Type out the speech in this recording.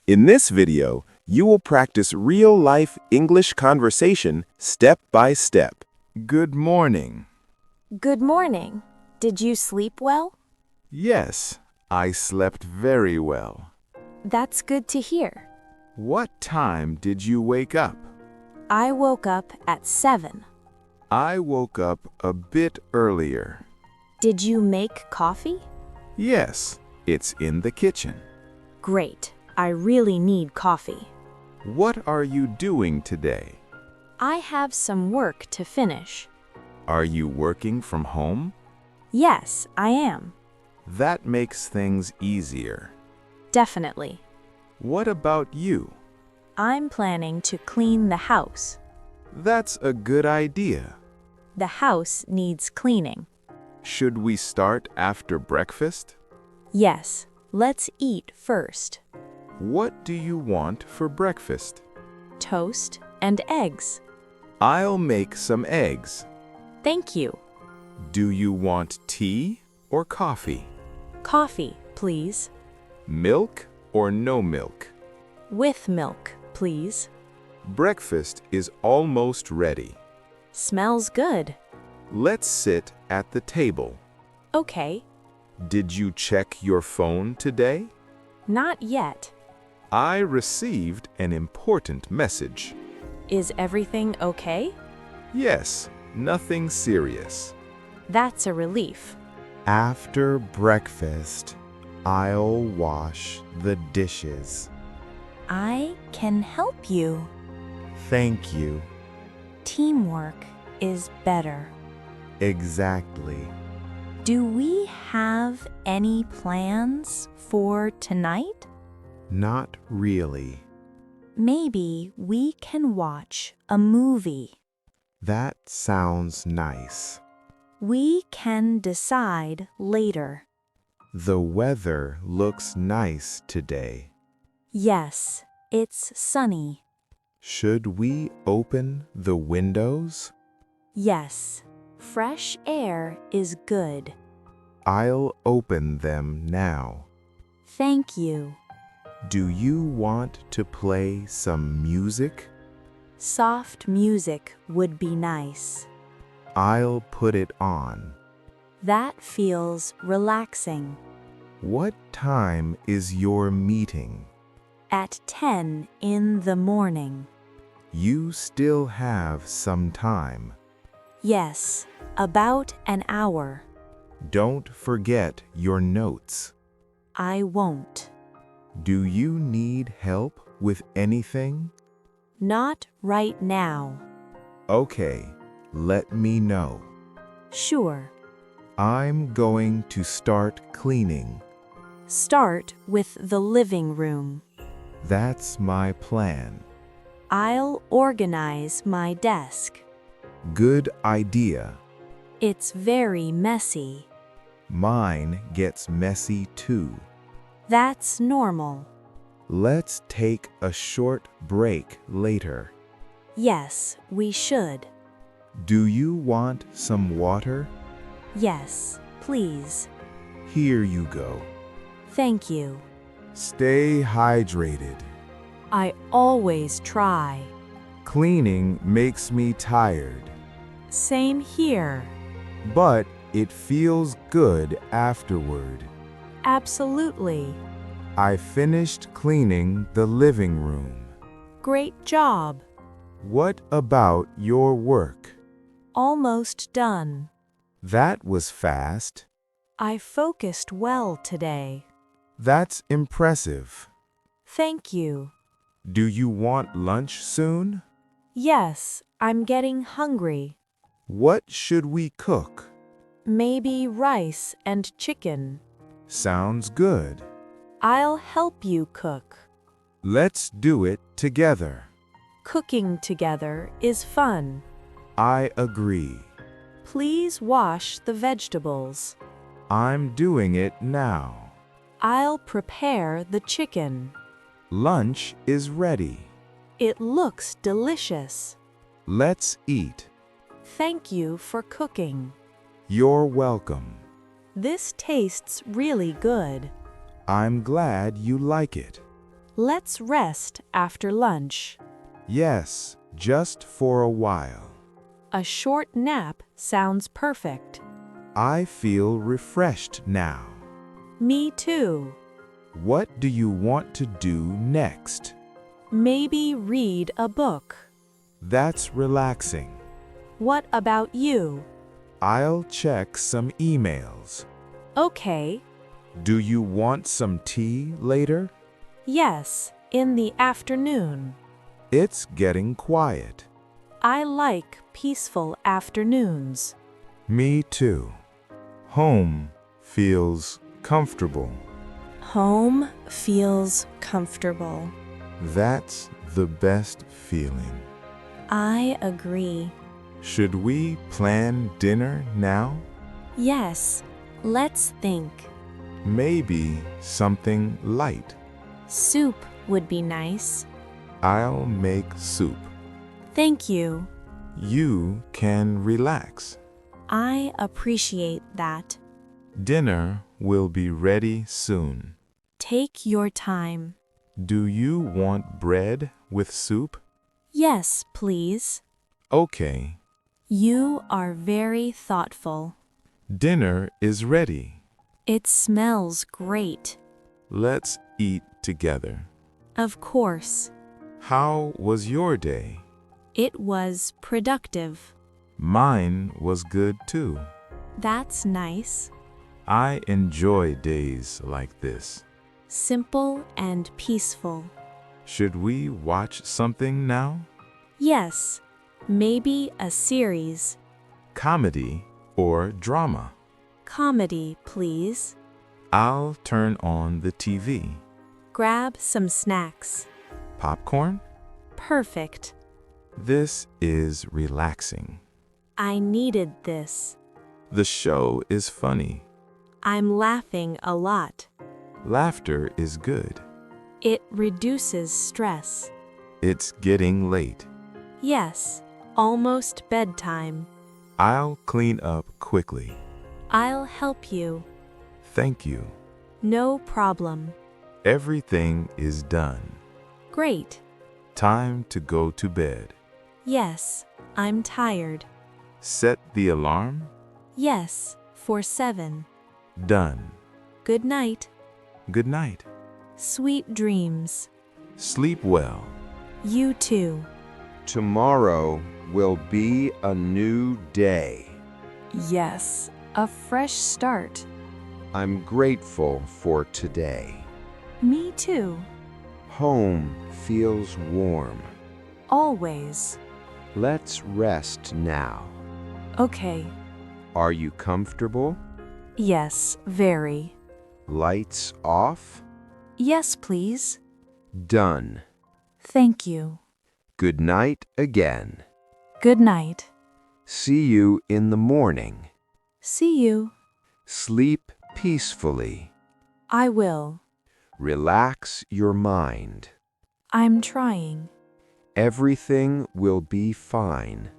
In this video, you will practice real-life English conversation step by step. Good morning. Good morning. Did you sleep well? Yes, I slept very well. That's good to hear. What time did you wake up? I woke up at 7. I woke up a bit earlier. Did you make coffee? Yes, it's in the kitchen. Great. I really need coffee. What are you doing today? I have some work to finish. Are you working from home? Yes, I am. That makes things easier. Definitely. What about you? I'm planning to clean the house. That's a good idea. The house needs cleaning. Should we start after breakfast? Yes, let's eat first. What do you want for breakfast? Toast and eggs. I'll make some eggs. Thank you. Do you want tea or coffee? Coffee, please. Milk or no milk? With milk, please. Breakfast is almost ready. Smells good. Let's sit at the table. Okay. Did you check your phone today? Not yet. I received an important message. Is everything okay? Yes, nothing serious. That's a relief. After breakfast, I'll wash the dishes. I can help you. Thank you. Teamwork is better. Exactly. Do we have any plans for tonight? Not really. Maybe we can watch a movie. That sounds nice. We can decide later. The weather looks nice today. Yes, it's sunny. Should we open the windows? Yes, fresh air is good. I'll open them now. Thank you. Do you want to play some music? Soft music would be nice. I'll put it on. That feels relaxing. What time is your meeting? At 10 in the morning. You still have some time. Yes, about an hour. Don't forget your notes. I won't. Do you need help with anything? Not right now. Okay, let me know. Sure. I'm going to start cleaning. Start with the living room. That's my plan. I'll organize my desk. Good idea. It's very messy. Mine gets messy too. That's normal. Let's take a short break later. Yes, we should. Do you want some water? Yes, please. Here you go. Thank you. Stay hydrated. I always try. Cleaning makes me tired, Same here. but it feels good afterward. Absolutely. I finished cleaning the living room. Great job. What about your work? Almost done. That was fast. I focused well today. That's impressive. Thank you. Do you want lunch soon? Yes, I'm getting hungry. What should we cook? Maybe rice and chicken. Sounds good. I'll help you cook. Let's do it together. Cooking together is fun. I agree. Please wash the vegetables. I'm doing it now. I'll prepare the chicken. Lunch is ready. It looks delicious. Let's eat. Thank you for cooking. You're welcome. This tastes really good. I'm glad you like it. Let's rest after lunch. Yes, just for a while. A short nap sounds perfect. I feel refreshed now. Me too. What do you want to do next? Maybe read a book. That's relaxing. What about you? I'll check some emails. Okay. Do you want some tea later? Yes, in the afternoon. It's getting quiet. I like peaceful afternoons. Me too. Home feels comfortable. Home feels comfortable. That's the best feeling. I agree. Should we plan dinner now? Yes, let's think. Maybe something light. Soup would be nice. I'll make soup. Thank you. You can relax. I appreciate that. Dinner will be ready soon. Take your time. Do you want bread with soup? Yes, please. Okay. You are very thoughtful. Dinner is ready. It smells great. Let's eat together. Of course. How was your day? It was productive. Mine was good too. That's nice. I enjoy days like this. Simple and peaceful. Should we watch something now? Yes, maybe a series. Comedy or drama? Comedy, please. I'll turn on the TV. Grab some snacks. Popcorn? Perfect. This is relaxing. I needed this. The show is funny. I'm laughing a lot. Laughter is good. It reduces stress. It's getting late. Yes, almost bedtime. I'll clean up quickly. I'll help you. Thank you. No problem. Everything is done. Great. Time to go to bed. Yes, I'm tired. Set the alarm. Yes, for 7. Done. Good night. Good night. Sweet dreams. Sleep well. You too. Tomorrow will be a new day. Yes, a fresh start. I'm grateful for today. Me too. Home feels warm. Always. Let's rest now. Okay. Are you comfortable? Yes, very. Lights off? Yes, please. Done. Thank you. Good night again. Good night. See you in the morning. See you. Sleep peacefully. I will. Relax your mind. I'm trying. Everything will be fine.